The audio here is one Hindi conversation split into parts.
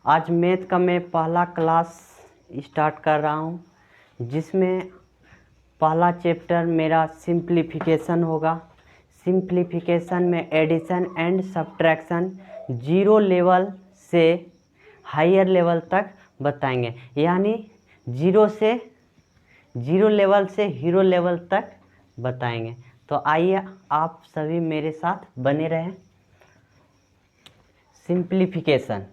आज मैथ का मैं पहला क्लास स्टार्ट कर रहा हूँ, जिसमें पहला चैप्टर मेरा सिंप्लीफिकेशन होगा। सिंप्लीफिकेशन में addition and subtraction zero level से हायर लेवल तक बताएंगे, यानी जीरो लेवल से हीरो लेवल तक बताएंगे। तो आइए आप सभी मेरे साथ बने रहें। सिंप्लीफिकेशन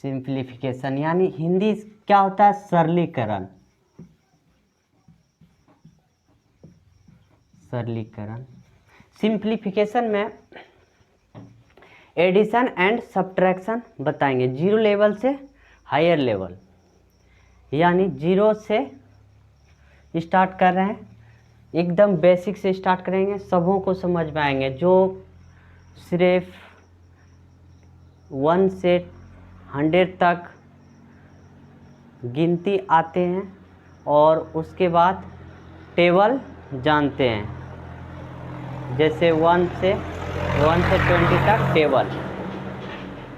सिंप्लीफिकेशन यानी हिंदी क्या होता है? सरलीकरण। सिंप्लीफिकेशन में एडिशन एंड सब्ट्रैक्शन बताएंगे जीरो लेवल से हायर लेवल, यानी जीरो से स्टार्ट कर रहे हैं, एकदम बेसिक से स्टार्ट करेंगे, सबों को समझ में आएंगे। जो सिर्फ 1 से 100 तक गिनती आते हैं और उसके बाद टेबल जानते हैं, जैसे 1 से 20 तक टेबल।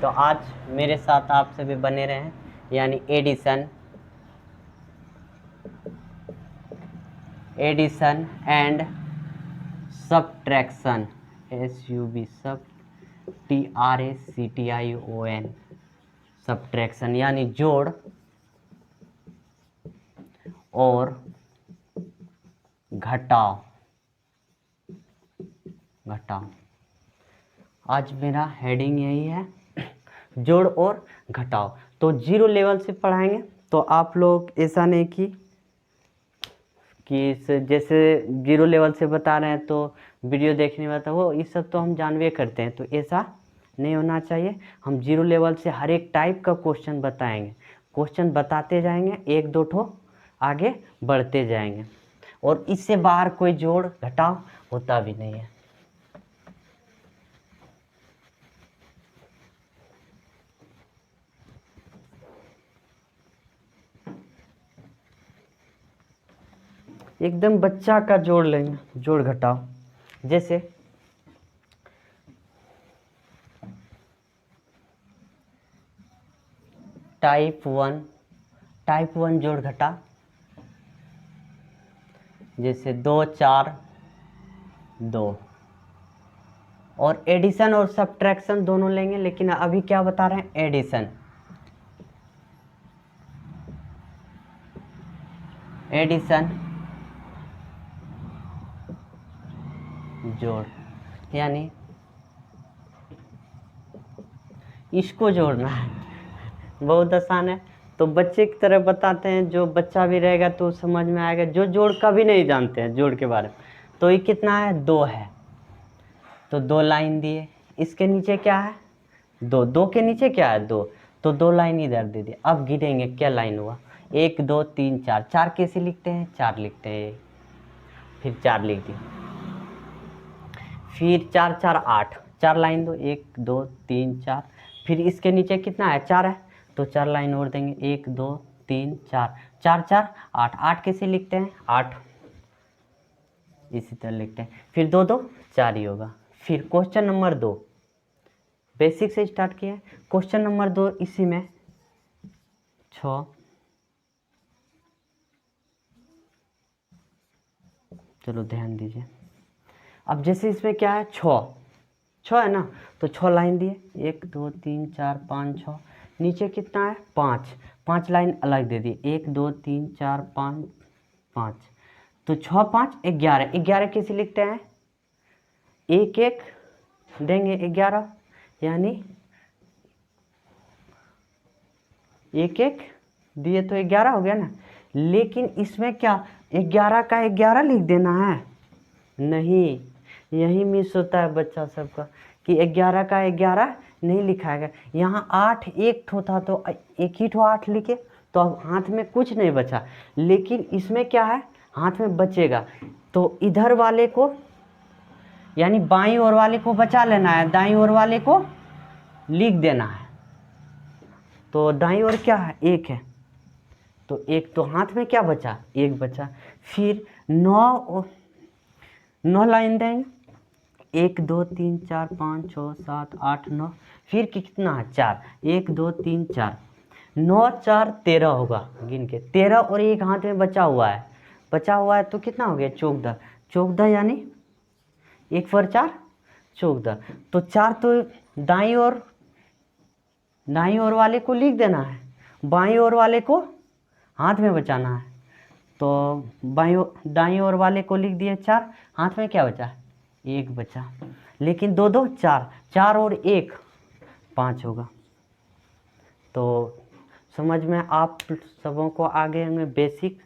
तो आज मेरे साथ आप सभी बने रहें, यानी addition and subtraction SUBTRACTION subtraction यानी जोड़ और घटाव। आज मेरा हेडिंग यही है, जोड़ और घटाव। तो जीरो लेवल से पढ़ाएंगे। तो आप लोग ऐसा नहीं कि जैसे जीरो लेवल से बता रहे हैं तो वीडियो देखने वाला वो ये सब तो हम जानवे करते हैं, तो ऐसा नहीं होना चाहिए। हम जीरो लेवल से हर एक टाइप का क्वेश्चन बताएंगे, क्वेश्चन बताते जाएंगे, एक दो ठो आगे बढ़ते जाएंगे, और इससे बाहर कोई जोड़ घटाव होता भी नहीं है। एकदम बच्चा का जोड़ लेंगे, जोड़ घटाव। जैसे टाइप 1 जोड़ घटाव, जैसे 2 4 2। और एडिशन और सब्ट्रैक्शन दोनों लेंगे, लेकिन अभी क्या बता रहे हैं? एडिशन जोड़, यानी इसको जोड़ना है। बहुत आसान है, तो बच्चे की तरह बताते हैं, जो बच्चा भी रहेगा तो समझ में आएगा, जो जोड़ का भी नहीं जानते हैं जोड़ के बारे में। तो ये कितना है? 2 है, तो 2 लाइन दिए। इसके नीचे क्या है? 2। 2 के नीचे क्या है? 2, तो 2 लाइन इधर दे दिए। अब गिनेंगे क्या लाइन हुआ। 1 2 3 4। 4 कैसे लिखते हैं? 4 लिखते हैं, फिर 4 लिख दिए, फिर 4 4 8। 4 लाइन दो, 1 2 3 4। फिर इसके नीचे कितना है? 4 है, तो 4 लाइन और देंगे, 1 2 3 4। 4 4 8। 8 कैसे लिखते हैं? 8 इसी तरह लिखते हैं, फिर 2 2 4 ही होगा। फिर क्वेश्चन नंबर 2, बेसिक से स्टार्ट किया है। क्वेश्चन नंबर 2 इसी में 6, चलो ध्यान दीजिए। अब जैसे इसमें क्या है? 6 है ना, तो 6 लाइन दिए, 1 2 3 4 5 6। नीचे कितना है? 5 लाइन अलग दे दिए, 1 2 3 4 5 5। तो 6 5 11। 11 कैसे लिखते हैं? 1 1 देंगे 11, यानी 1 1 दिए तो 11 हो गया ना। लेकिन इसमें क्या 11 का 11 लिख देना है? नहीं, यही मिस होता है बच्चा सबका, कि 11 का 11 नहीं लिखाएगा। यहाँ 8 एक ठो था, तो एक ही ठो 8 लिखे, तो अब हाथ में कुछ नहीं बचा। लेकिन इसमें क्या है? हाथ में बचेगा, तो इधर वाले को यानी बाईं ओर वाले को बचा लेना है, दाईं ओर वाले को लिख देना है। तो दाईं ओर क्या है? 1 है, तो 1, तो हाथ में क्या बचा? 1 बचा। फिर 9 लाइन देंगे, 1 2 3 4 5 6 7 8 9, फिर कितना है 4, 1 2 3 4, 9 4 13 होगा गिन के, 13 और एक हाथ में बचा हुआ है तो कितना हो गया 14, 14 यानी 1 4 4 14, तो 4 तो दाईं ओर वाले को लिख देना है, बाईं ओर वाले को हाथ में बचाना है, तो दाईं ओर वाले को लिख दिए 4, हाथ में क्या बचा 1 बचा, लेकिन 2 2 4, 4 और 1 5 होगा। तो समझ में आप सबों को आगे में बेसिक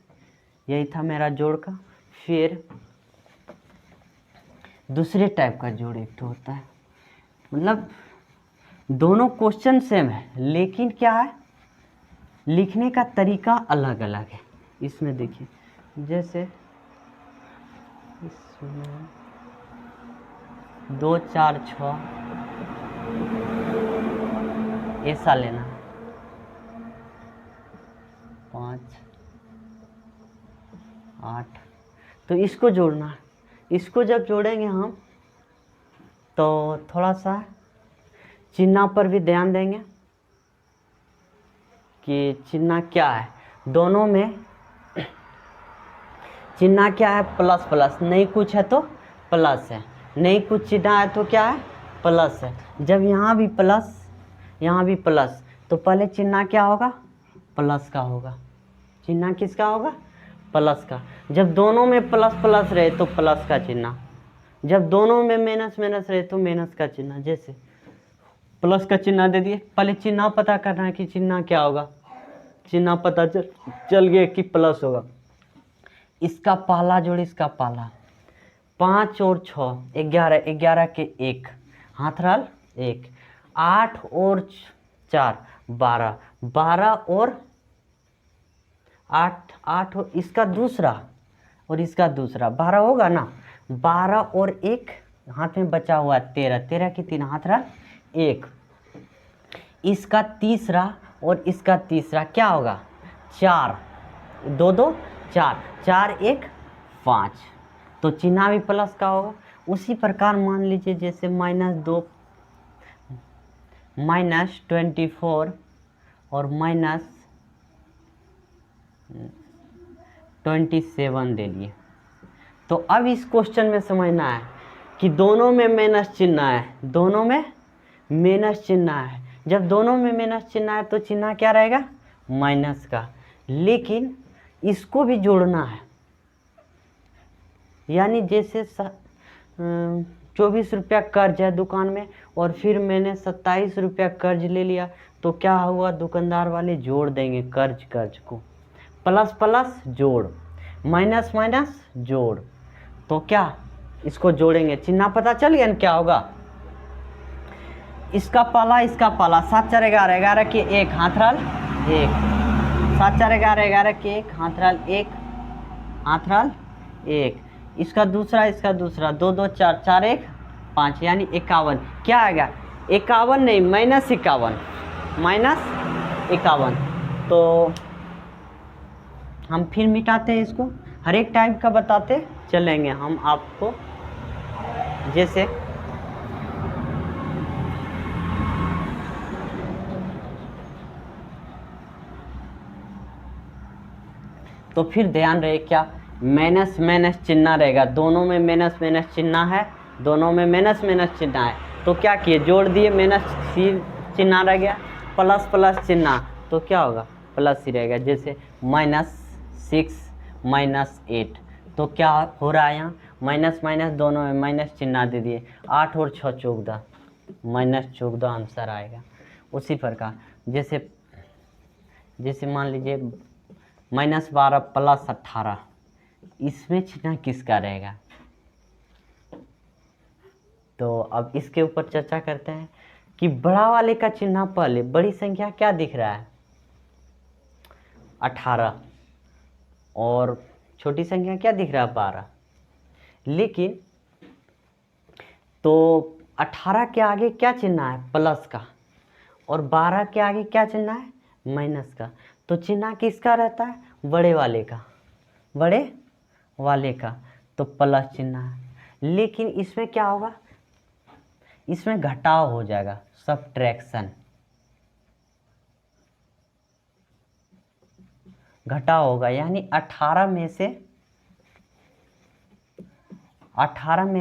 यही था मेरा जोड़ का। फिर दूसरे टाइप का जोड़ एक तो होता है, मतलब दोनों क्वेश्चन सेम है लेकिन क्या है लिखने का तरीका अलग अलग है। इसमें देखिए जैसे इसमें 2 4 6 ऐसा लेना, 5 8, तो इसको जोड़ना है। इसको जब जोड़ेंगे हम तो थोड़ा सा चिन्ह पर भी ध्यान देंगे कि चिन्ह क्या है, दोनों में चिन्ह क्या है प्लस प्लस, नहीं कुछ है तो प्लस है, नहीं कुछ चिन्ह है तो क्या है प्लस है। जब यहाँ भी प्लस यहाँ भी प्लस, तो पहले चिन्ह क्या होगा प्लस का होगा, चिन्ह किसका होगा प्लस का। जब दोनों में प्लस प्लस रहे तो प्लस का चिन्ह, जब दोनों में माइनस माइनस रहे तो माइनस का चिन्ह। जैसे प्लस का चिन्ह दे दिए, पहले चिन्ह पता करना है कि चिन्ह क्या होगा, चिन्ह पता चल गया कि प्लस होगा। इसका पहला जोड़ इसका पहला, 5 और 6 11, 11 के 1 हाथ रल 1, 8 और 4 12, 12 और 8 8 और इसका दूसरा और इसका दूसरा 12 होगा ना, 12 और 1 हाथ में बचा हुआ 13, 13 की 3 हाथ रल 1, इसका तीसरा और इसका तीसरा क्या होगा 4, 2 2 4, 4 1 5, तो चिन्ह भी प्लस का होगा। उसी प्रकार मान लीजिए जैसे -2 -24 और -27 दे लिए, तो अब इस क्वेश्चन में समझना है कि दोनों में माइनस चिन्ह है, दोनों में माइनस चिन्ह है। जब दोनों में माइनस चिन्ह है तो चिन्ह क्या रहेगा माइनस का, लेकिन इसको भी जोड़ना है। यानी जैसे 24 रुपया कर्ज है दुकान में और फिर मैंने 27 रुपया कर्ज ले लिया, तो क्या हुआ दुकानदार वाले जोड़ देंगे कर्ज को, प्लस प्लस जोड़, माइनस माइनस जोड़, तो क्या इसको जोड़ेंगे, चिन्ह पता चल गया ना क्या होगा। इसका पाला 7 4 11, 11 के 1 हाथ रल 1, 7 4 11, 11 के 1 हाथ रल 1, हाथ रल 1, इसका दूसरा 2 2 4, 4 1 5 यानी 51, क्या आएगा 51 नहीं -51, तो हम फिर मिटाते हैं इसको, हर एक टाइप का बताते चलेंगे हम आपको। जैसे तो फिर ध्यान रहे क्या माइनस माइनस चिन्ह रहेगा, दोनों में माइनस माइनस चिन्ह है, दोनों में माइनस माइनस चिन्ह है, तो क्या किए जोड़ दिए, माइनस चिन्ह रह गया, प्लस प्लस चिन्ह तो क्या होगा प्लस ही रहेगा। जैसे -6 -8, तो क्या हो रहा है यहाँ माइनस माइनस दोनों में माइनस चिन्ह दे दिए, 8 और 6 14, -14 आंसर आएगा। उसी प्रकार जैसे मान लीजिए -12 + 18, इसमें चिन्ह किसका रहेगा। तो अब इसके ऊपर चर्चा करते हैं कि बड़ा वाले का चिन्ह पहले, बड़ी संख्या क्या दिख रहा है 18 और छोटी संख्या क्या दिख रहा है 12, लेकिन तो 18 के आगे क्या चिन्ह है प्लस का और 12 के आगे क्या चिन्ह है माइनस का, तो चिन्ह किसका रहता है बड़े वाले का, बड़े वाले का तो प्लस चिन्ह है, लेकिन इसमें क्या होगा, इसमें घटाव हो जाएगा, सब्ट्रैक्शन, घटाव होगा। यानी 18 में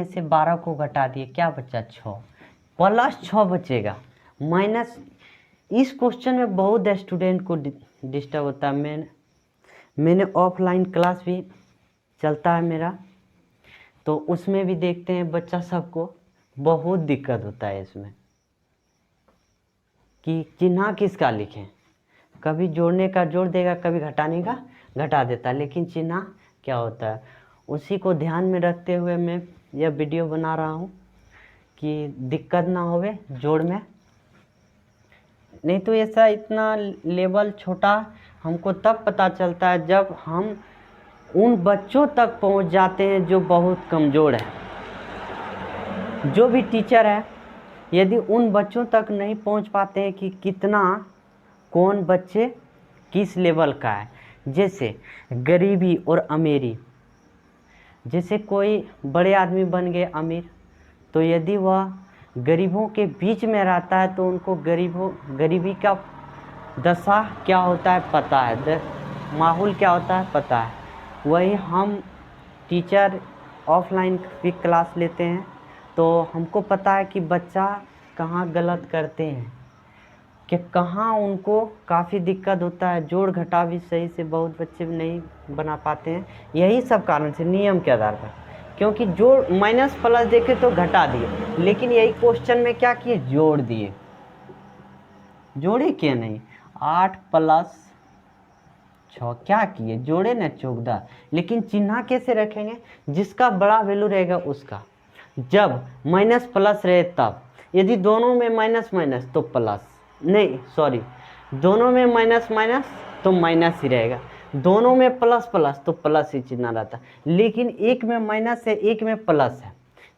से 12 को घटा दिए, क्या बचा 6, प्लस 6 बचेगा माइनस। इस क्वेश्चन में बहुत स्टूडेंट को डिस्टर्ब होता है। मैंने ऑफलाइन क्लास भी चलता है मेरा, तो उसमें भी देखते हैं बच्चा सबको बहुत दिक्कत होता है इसमें कि चिन्ह किसका लिखें। कभी जोड़ने का जोड़ देगा, कभी घटाने का घटा देता है, लेकिन चिन्ह क्या होता है उसी को ध्यान में रखते हुए मैं यह वीडियो बना रहा हूँ कि दिक्कत ना होवे जोड़ में। नहीं तो ऐसा इतना लेवल छोटा हमको तब पता चलता है जब हम उन बच्चों तक पहुंच जाते हैं जो बहुत कमज़ोर है। जो भी टीचर है यदि उन बच्चों तक नहीं पहुंच पाते हैं कि कितना कौन बच्चे किस लेवल का है, जैसे गरीबी और अमीरी, जैसे कोई बड़े आदमी बन गए अमीर, तो यदि वह गरीबों के बीच में रहता है तो उनको गरीबी का दशा क्या होता है पता है, माहौल क्या होता है पता है। वही हम टीचर ऑफलाइन भी क्लास लेते हैं तो हमको पता है कि बच्चा कहाँ गलत करते हैं, कि कहाँ उनको काफ़ी दिक्कत होता है, जोड़ घटा भी सही से बहुत बच्चे नहीं बना पाते हैं। यही सब कारण से नियम के आधार पर, क्योंकि जोड़ माइनस प्लस देखे तो घटा दिए, लेकिन यही क्वेश्चन में क्या किए, जोड़ दिए। जोड़े क्या नहीं, 8 + 6 क्या किए, जोड़े न 14। लेकिन चिन्ह कैसे रखेंगे, जिसका बड़ा वैल्यू रहेगा उसका, जब माइनस प्लस रहे तब। यदि दोनों में माइनस माइनस तो प्लस, नहीं सॉरी, दोनों में माइनस माइनस तो माइनस ही रहेगा, दोनों में प्लस प्लस तो प्लस ही चिन्ह रहता। लेकिन एक में माइनस है एक में प्लस है,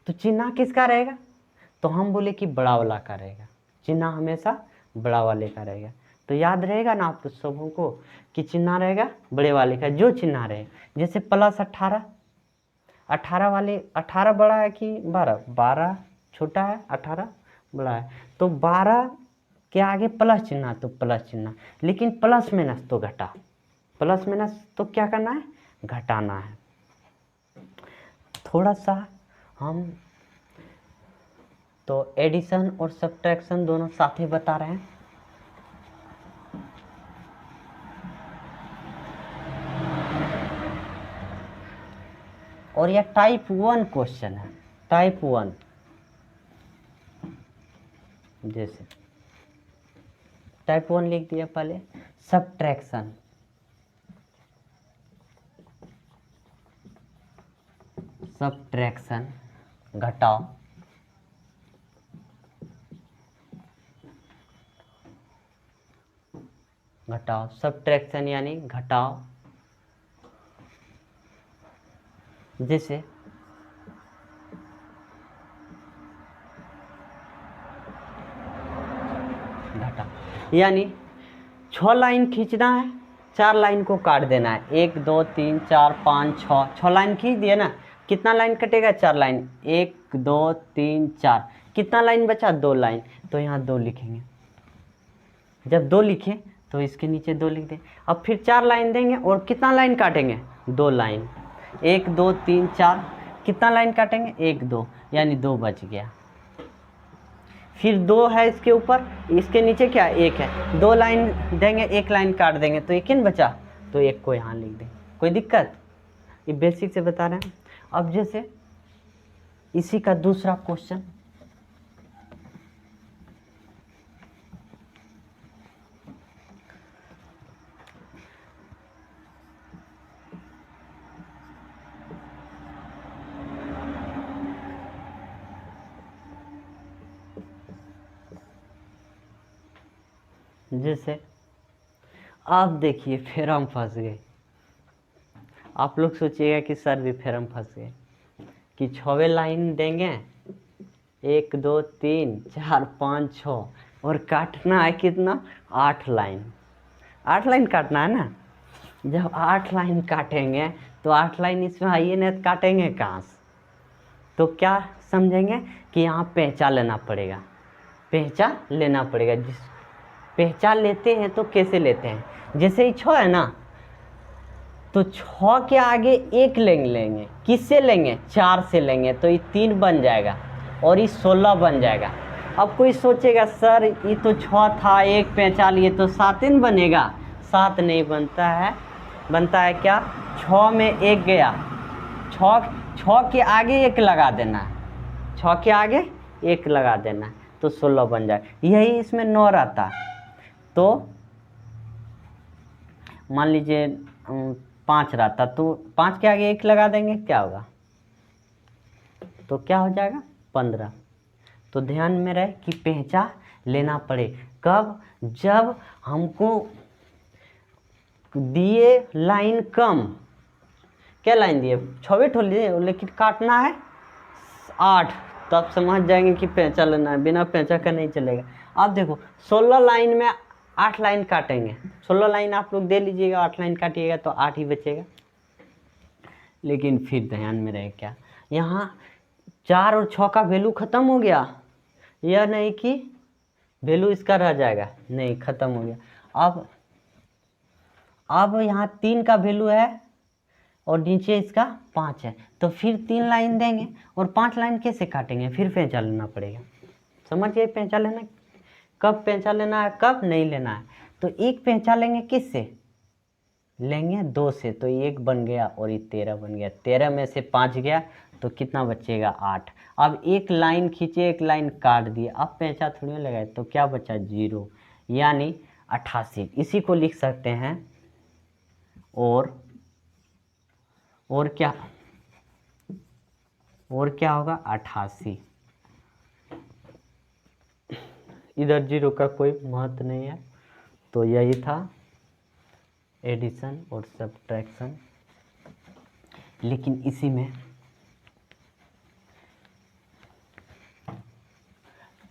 तो चिन्ह किसका रहेगा, तो हम बोले कि बड़ा वाला का रहेगा, चिन्ह हमेशा बड़ा वाले का रहेगा। तो याद रहेगा ना आप सबों को कि चिन्ह रहेगा बड़े वाले का, जो चिन्ह रहे। जैसे प्लस 18, 18 वाले 18 बड़ा है कि 12, 12 छोटा है 18 बड़ा है, तो 12 के आगे प्लस चिन्ह तो प्लस चिन्ह, लेकिन प्लस माइनस तो घटा, प्लस माइनस तो क्या करना है, घटाना है। थोड़ा सा हम तो एडिशन और सब्ट्रैक्शन दोनों साथ ही बता रहे हैं। और यह टाइप 1 क्वेश्चन है, टाइप 1। जैसे टाइप 1 लिख दिया पहले, सब्ट्रैक्शन, सब्ट्रैक्शन घटाओ, घटाओ, सब्ट्रैक्शन यानी घटाओ। जैसे घटा यानी 6 लाइन खींचना है, 4 लाइन को काट देना है, 1 2 3 4 5 6, 6 लाइन खींच दिए ना, कितना लाइन कटेगा, 4 लाइन, 1 2 3 4, कितना लाइन बचा, 2 लाइन, तो यहाँ 2 लिखेंगे। जब 2 लिखें तो इसके नीचे 2 लिख दें। अब फिर 4 लाइन देंगे और कितना लाइन काटेंगे, 2 लाइन, 1 2 3 4, कितना लाइन काटेंगे, 1 2, यानी 2 बच गया। फिर 2 है इसके ऊपर, इसके नीचे क्या 1 है, 2 लाइन देंगे, 1 लाइन काट देंगे, तो 1 बचा, तो 1 को यहाँ लिख दें। कोई दिक्कत, ये बेसिक से बता रहे हैं। अब जैसे इसी का दूसरा क्वेश्चन, जैसे आप देखिए फिर हम फंस गए। आप लोग सोचिएगा कि सर भी फिर हम फंस गए कि 6वें लाइन देंगे, 1 2 3 4 5 6, और काटना है कितना, 8 लाइन, 8 लाइन काटना है ना। जब 8 लाइन काटेंगे तो 8 लाइन इसमें है ही नहीं, तो काटेंगे कहाँ से? तो क्या समझेंगे कि यहाँ पहचान लेना पड़ेगा, पहचान लेना पड़ेगा। जिस पहचान लेते हैं तो कैसे लेते हैं, जैसे ही 6 है ना, तो 6 के आगे 1 लेंगे, किससे लेंगे? 4 से लेंगे, तो ये 3 बन जाएगा और ये 16 बन जाएगा। अब कोई सोचेगा सर ये तो 6 था, 1 पहचान लिए तो 7 ही बनेगा। 7 नहीं बनता है, बनता है क्या? 6 में 1 गया, 6 के आगे 1 लगा देना है, 6 के आगे 1 लगा देना है, तो 16 बन जाए। यही इसमें 9 रहता है, तो मान लीजिए 5 रहता, तो 5 के आगे 1 लगा देंगे, क्या होगा? तो क्या हो जाएगा? 15। तो ध्यान में रहे कि पहचान लेना पड़े कब? जब हमको दिए लाइन कम, क्या लाइन दिए? 6 ठोल दिए, लेकिन काटना है 8, तब समझ जाएंगे कि पहचान लेना है, बिना पहचान का नहीं चलेगा। अब देखो 16 लाइन में 8 लाइन काटेंगे, 16 लाइन आप लोग दे लीजिएगा, 8 लाइन काटिएगा तो 8 ही बचेगा। लेकिन फिर ध्यान में रहे क्या, यहाँ 4 और 6 का वैल्यू ख़त्म हो गया, यह नहीं कि वैल्यू इसका रह जाएगा, नहीं, ख़त्म हो गया। अब यहाँ 3 का वैल्यू है और नीचे इसका 5 है, तो फिर 3 लाइन देंगे और 5 लाइन कैसे काटेंगे? फिर पहचान लेना पड़ेगा। समझ गए? पहचान लेना कब पहचान लेना है, कब नहीं लेना है। तो 1 पहचान लेंगे किससे? लेंगे 2 से, तो 1 बन गया और ये 13 बन गया। 13 में से 5 गया तो कितना बचेगा? 8। अब 1 लाइन खींचे, 1 लाइन काट दिए, अब पहचान थोड़ी लगाए, तो क्या बचा? 0, यानी 88। इसी को लिख सकते हैं और क्या होगा? 88। इधर 0 का कोई महत्व नहीं है। तो यही था एडिशन और सब्ट्रैक्शन। लेकिन इसी में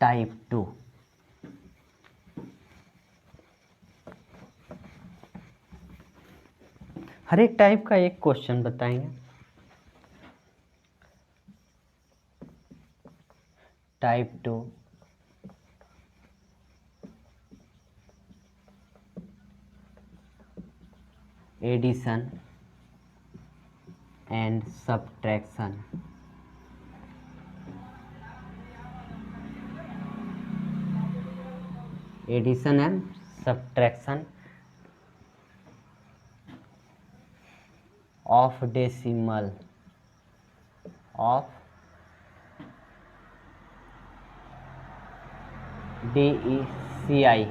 टाइप 2, हर एक टाइप का एक क्वेश्चन बताएंगे। Type 2 addition and subtraction. Addition and subtraction of decimal of DECIMAL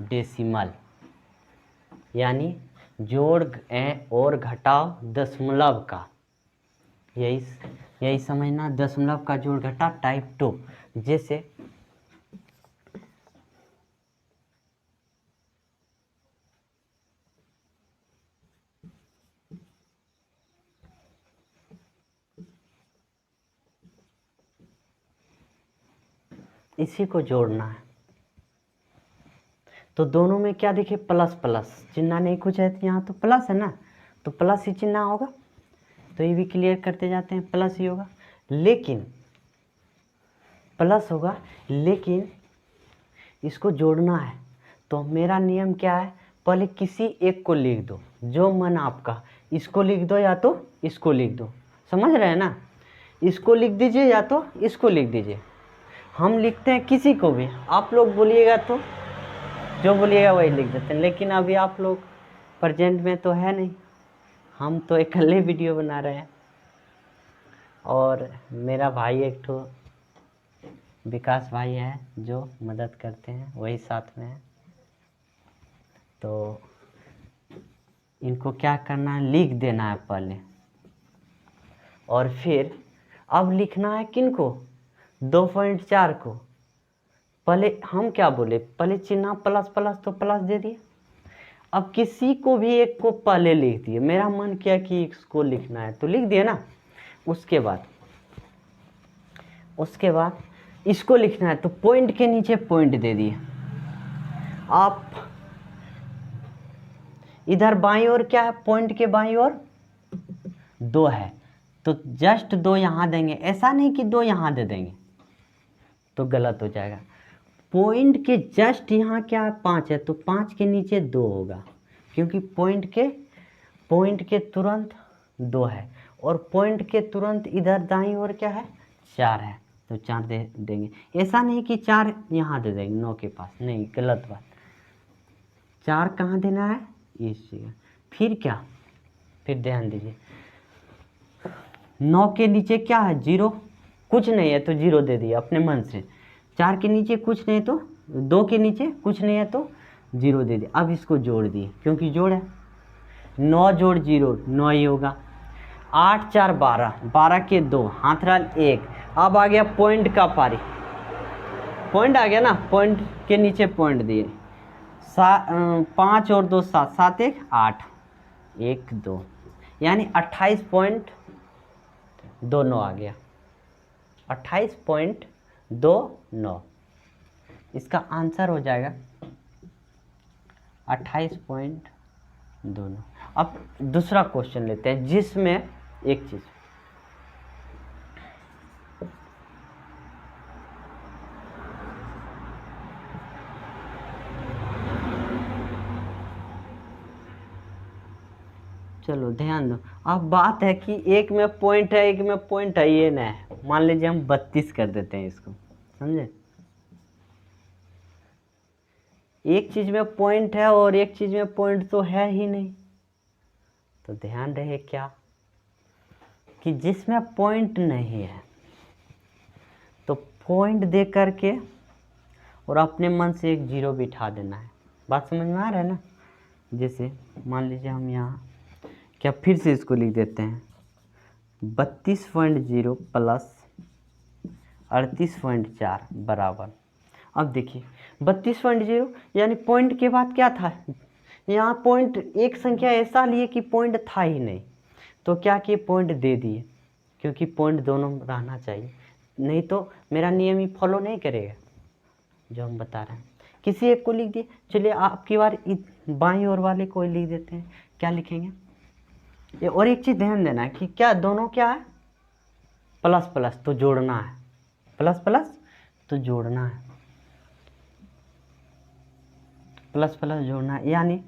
decimal, यानी जोड़ और घटाव दशमलव का। यही समझना, दशमलव का जोड़ घटाव टाइप 2। जैसे इसी को जोड़ना है, तो दोनों में क्या दिखे? प्लस प्लस, चिन्ह नहीं कुछ है तो यहाँ तो प्लस है ना, तो प्लस ही चिन्ह होगा, तो ये भी क्लियर करते जाते हैं, प्लस ही होगा। लेकिन प्लस होगा, लेकिन इसको जोड़ना है, तो मेरा नियम क्या है? पहले किसी एक को लिख दो, जो मन आपका, इसको लिख दो या तो इसको लिख दो, समझ रहे हैं ना? इसको लिख दीजिए या तो इसको लिख दीजिए। हम लिखते हैं किसी को भी, आप लोग बोलिएगा तो जो बोलिएगा वही लिख देते हैं, लेकिन अभी आप लोग प्रेजेंट में तो है नहीं, हम तो अकेले वीडियो बना रहे हैं, और मेरा भाई एक ठो विकास भाई है जो मदद करते हैं, वही साथ में है। तो इनको क्या करना है? लिख देना है पहले, और फिर अब लिखना है किनको? 2.4 को। पहले हम क्या बोले? पहले चिन्ह प्लस प्लस, तो प्लस दे दिए। अब किसी को भी एक को पहले लिख दिए, मेरा मन किया कि इसको लिखना है तो लिख दिए ना। उसके बाद इसको लिखना है तो पॉइंट के नीचे पॉइंट दे दिए। आप इधर बाईं ओर क्या है, पॉइंट के बाईं ओर 2 है, तो जस्ट 2 यहाँ देंगे, ऐसा नहीं कि 2 यहाँ दे देंगे तो गलत हो जाएगा। पॉइंट के जस्ट यहाँ क्या है, 5 है, तो 5 के नीचे 2 होगा, क्योंकि पॉइंट के तुरंत 2 है, और पॉइंट के तुरंत इधर दाईं ओर क्या है, 4 है, तो 4 दे देंगे। ऐसा नहीं कि 4 यहाँ दे देंगे 9 के पास, नहीं, गलत बात। 4 कहाँ देना है, इस जगह। फिर क्या, फिर ध्यान दीजिए, 9 के नीचे क्या है, 0, कुछ नहीं है तो 0 दे दिया अपने मन से। 4 के नीचे कुछ नहीं तो 2 के नीचे कुछ नहीं है तो 0 दे दिया। अब इसको जोड़ दिए, क्योंकि जोड़ है, 9 जोड़ 0 9 ही होगा। 8 4 12, 12 के 2, हाथ रहा 1। अब आ गया पॉइंट का पारी, पॉइंट आ गया ना, पॉइंट के नीचे पॉइंट दिए, 5 और 2 7, 7 1 8, 1 2, यानी 28.29 आ गया, 28.29। इसका आंसर हो जाएगा 28.29। अब दूसरा क्वेश्चन लेते हैं, जिसमें एक चीज, चलो ध्यान दो। अब बात है कि एक में पॉइंट है, एक में पॉइंट है, ये ना है। मान लीजिए हम 32 कर देते हैं इसको, समझे। एक चीज में पॉइंट है और एक चीज में पॉइंट तो है ही नहीं, तो ध्यान रहे क्या, कि जिसमें पॉइंट नहीं है तो पॉइंट दे करके और अपने मन से एक 0 बिठा देना है। बात समझ में आ रहा है ना। जैसे मान लीजिए हम यहाँ क्या, फिर से इसको लिख देते हैं, 32.0 प्लस 38.4 बराबर। अब देखिए 32.0 यानी पॉइंट के बाद क्या था, यहाँ पॉइंट, एक संख्या ऐसा लिए कि पॉइंट था ही नहीं, तो क्या किए, पॉइंट दे दिए, क्योंकि पॉइंट दोनों रहना चाहिए, नहीं तो मेरा नियम ही फॉलो नहीं करेगा जो हम बता रहे हैं। किसी एक को लिख दिए, चलिए आपकी बार बाईं ओर वाले को लिख देते हैं, क्या लिखेंगे ये। और एक चीज़ ध्यान देना है कि क्या दोनों क्या है, प्लस प्लस तो जोड़ना है, प्लस प्लस तो जोड़ना है, प्लस प्लस जोड़ना है, यानी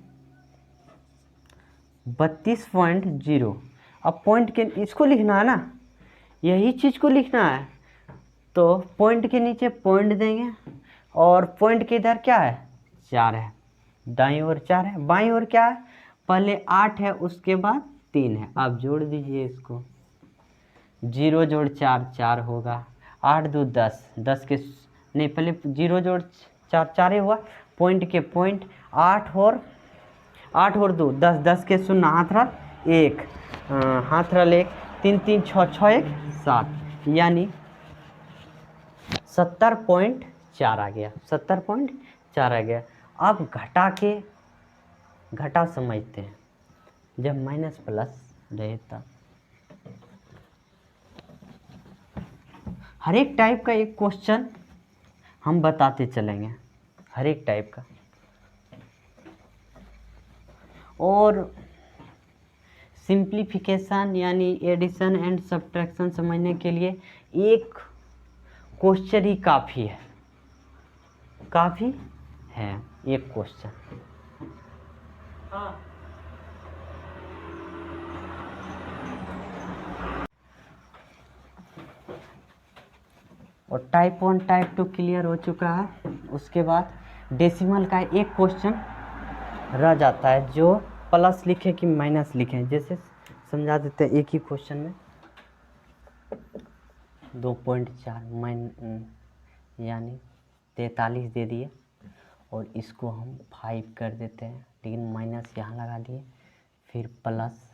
32.0। अब पॉइंट के, इसको लिखना है ना, यही चीज़ को लिखना है, तो पॉइंट के नीचे पॉइंट देंगे, और पॉइंट के इधर क्या है, 4 है, दाईं ओर 4 है, बाईं ओर क्या है, पहले 8 है, उसके बाद 3 है। आप जोड़ दीजिए इसको, 0 जोड़ 4 4 होगा, 8 2 10, 10 के नहीं, पहले 0 जोड़ 4 4 ही हुआ, पॉइंट के पॉइंट, 8 और 2 10, 10 के 0, हाथ रल 1, हाथ रल 1, 3 3 6 6 1 7, यानी 70.4 आ गया, 70.4 आ गया। अब घटा समझते हैं, जब माइनस प्लस रहे तब। हर एक टाइप का एक क्वेश्चन हम बताते चलेंगे, हर एक टाइप का। और सिंप्लीफिकेशन यानी एडिशन एंड सब्ट्रैक्शन समझने के लिए एक क्वेश्चन ही काफ़ी है, काफ़ी है एक क्वेश्चन। हाँ, और टाइप 1 टाइप 2 क्लियर हो चुका है। उसके बाद डेसिमल का एक क्वेश्चन रह जाता है, जो प्लस लिखे कि माइनस लिखे, जैसे समझा देते हैं एक ही क्वेश्चन में। 2.4 यानी 43 दे दिए, और इसको हम 5 कर देते हैं, लेकिन माइनस यहाँ लगा दिए, फिर प्लस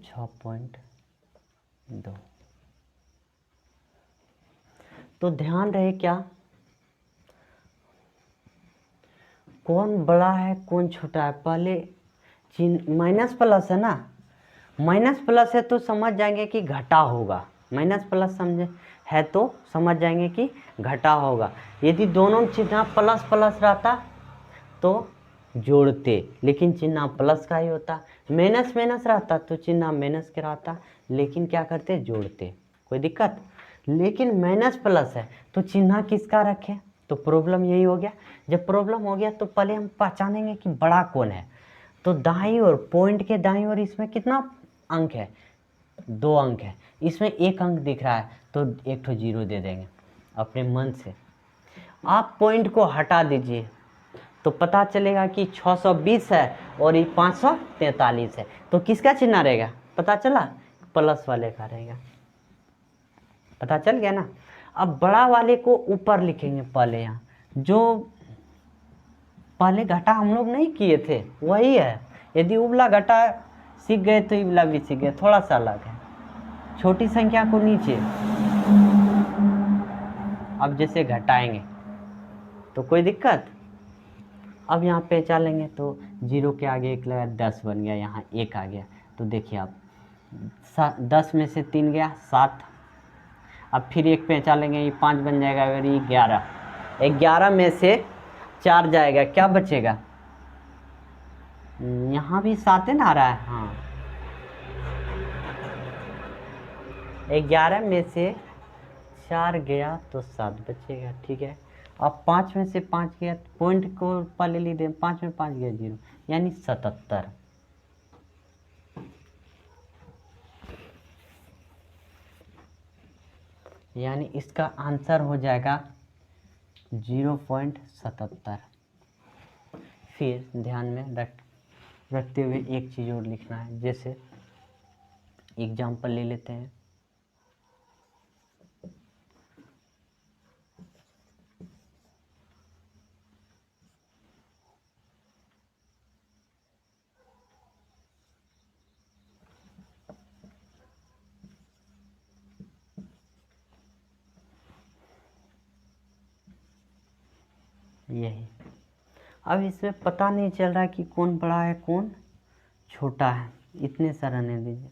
6.2। तो ध्यान रहे क्या, कौन बड़ा है कौन छोटा है। पहले चिन्ह माइनस प्लस है ना, माइनस प्लस है तो समझ जाएंगे कि घटा होगा, माइनस प्लस समझे है तो समझ जाएंगे कि घटा होगा। यदि दोनों चिन्ह प्लस प्लस रहता तो जोड़ते, लेकिन चिन्ह प्लस का ही होता। माइनस माइनस रहता तो चिन्ह माइनस के रहता, लेकिन क्या करते जोड़ते। कोई दिक्कत? लेकिन माइनस प्लस है तो चिन्ह किसका रखें, तो प्रॉब्लम यही हो गया। जब प्रॉब्लम हो गया तो पहले हम पहचानेंगे कि बड़ा कौन है। तो दाईं ओर, पॉइंट के दाईं ओर इसमें कितना अंक है, 2 अंक है। इसमें 1 अंक दिख रहा है तो एक ठो 0 दे देंगे अपने मन से। आप पॉइंट को हटा दीजिए तो पता चलेगा कि 620 है और ये 543 है। तो किसका चिन्ह रहेगा पता चला, प्लस वाले का रहेगा। पता चल गया ना। अब बड़ा वाले को ऊपर लिखेंगे पहले, यहाँ जो पहले घटा हम लोग नहीं किए थे वही है। यदि उबला घटा सीख गए तो इबला भी सीख गए, थोड़ा सा अलग है। छोटी संख्या को नीचे, अब जैसे घटाएंगे तो कोई दिक्कत। अब यहाँ पे चलेंगे तो 0 के आगे 1 लगा 10 बन गया, यहाँ 1 आ गया। तो देखिए आप 10 में से 3 गया 7। अब फिर 1 पे चलेंगे, ये 5 बन जाएगा, अगर ये 11, 11 में से 4 जाएगा, क्या बचेगा? यहाँ भी 7 है ना आ रहा है, हाँ 11 में से 4 गया तो 7 बचेगा, ठीक है। अब 5 में से 5 गया, पॉइंट को पहले ले दें, 5 में 5 गया 0, यानी 77। यानी इसका आंसर हो जाएगा 0.77। फिर ध्यान में रखते हुए एक चीज़ और लिखना है, जैसे एग्जाम्पल ले लेते हैं। यही, अब इसमें पता नहीं चल रहा कि कौन बड़ा है कौन छोटा है, इतने सा रहने दीजिए।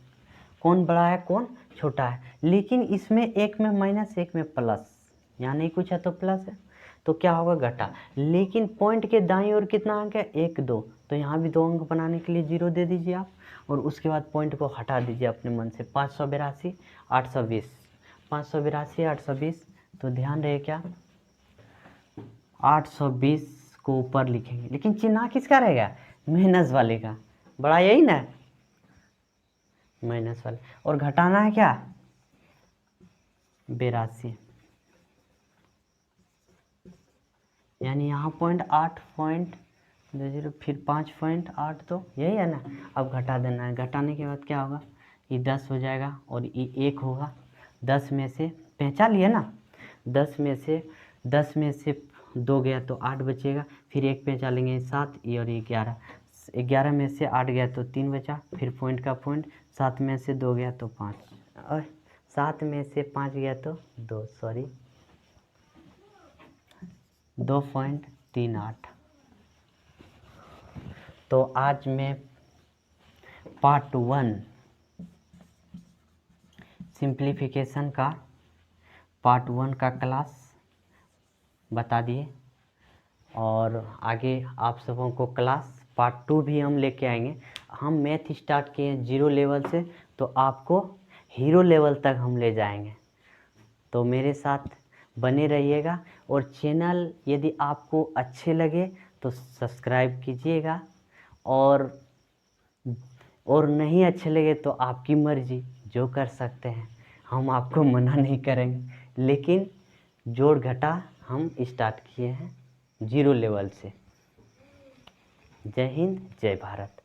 कौन बड़ा है कौन छोटा है, लेकिन इसमें एक में माइनस एक में प्लस, यहाँ नहीं कुछ है तो प्लस है, तो क्या होगा घटा। लेकिन पॉइंट के दाईं ओर कितना अंक है 1 2, तो यहाँ भी 2 अंक बनाने के लिए 0 दे दीजिए आप, और उसके बाद पॉइंट को हटा दीजिए अपने मन से। 582 820, 582 820, तो ध्यान रहे क्या 820 को ऊपर लिखेंगे, लेकिन चिन्ह किसका रहेगा, माइनस वाले का। बड़ा यही ना, माइनस वाले। और घटाना है क्या 82, यानी यहाँ 0.8.20 फिर 5.8, तो यही है ना। अब घटा देना है, घटाने के बाद क्या होगा, ये 10 हो जाएगा और ये 1 होगा। 10 में से पहचान लिया ना, 10 में से 2 गया तो 8 बचेगा, फिर 1 पे चलेंगे 7, ये और ये 11, 11 में से 8 गया तो 3 बचा, फिर पॉइंट का पॉइंट, 7 में से 2 गया तो 5, और 7 में से 5 गया तो 2, सॉरी 2.38। तो आज मैं पार्ट 1 सिंप्लीफिकेशन का पार्ट 1 का क्लास बता दिए, और आगे आप सबों को क्लास पार्ट 2 भी हम लेके आएंगे। हम मैथ स्टार्ट किए 0 लेवल से, तो आपको हीरो लेवल तक हम ले जाएंगे। तो मेरे साथ बने रहिएगा, और चैनल यदि आपको अच्छे लगे तो सब्सक्राइब कीजिएगा, और नहीं अच्छे लगे तो आपकी मर्ज़ी, जो कर सकते हैं हम आपको मना नहीं करेंगे। लेकिन जोड़ घटा हम स्टार्ट किए हैं 0 लेवल से। जय हिंद जय भारत।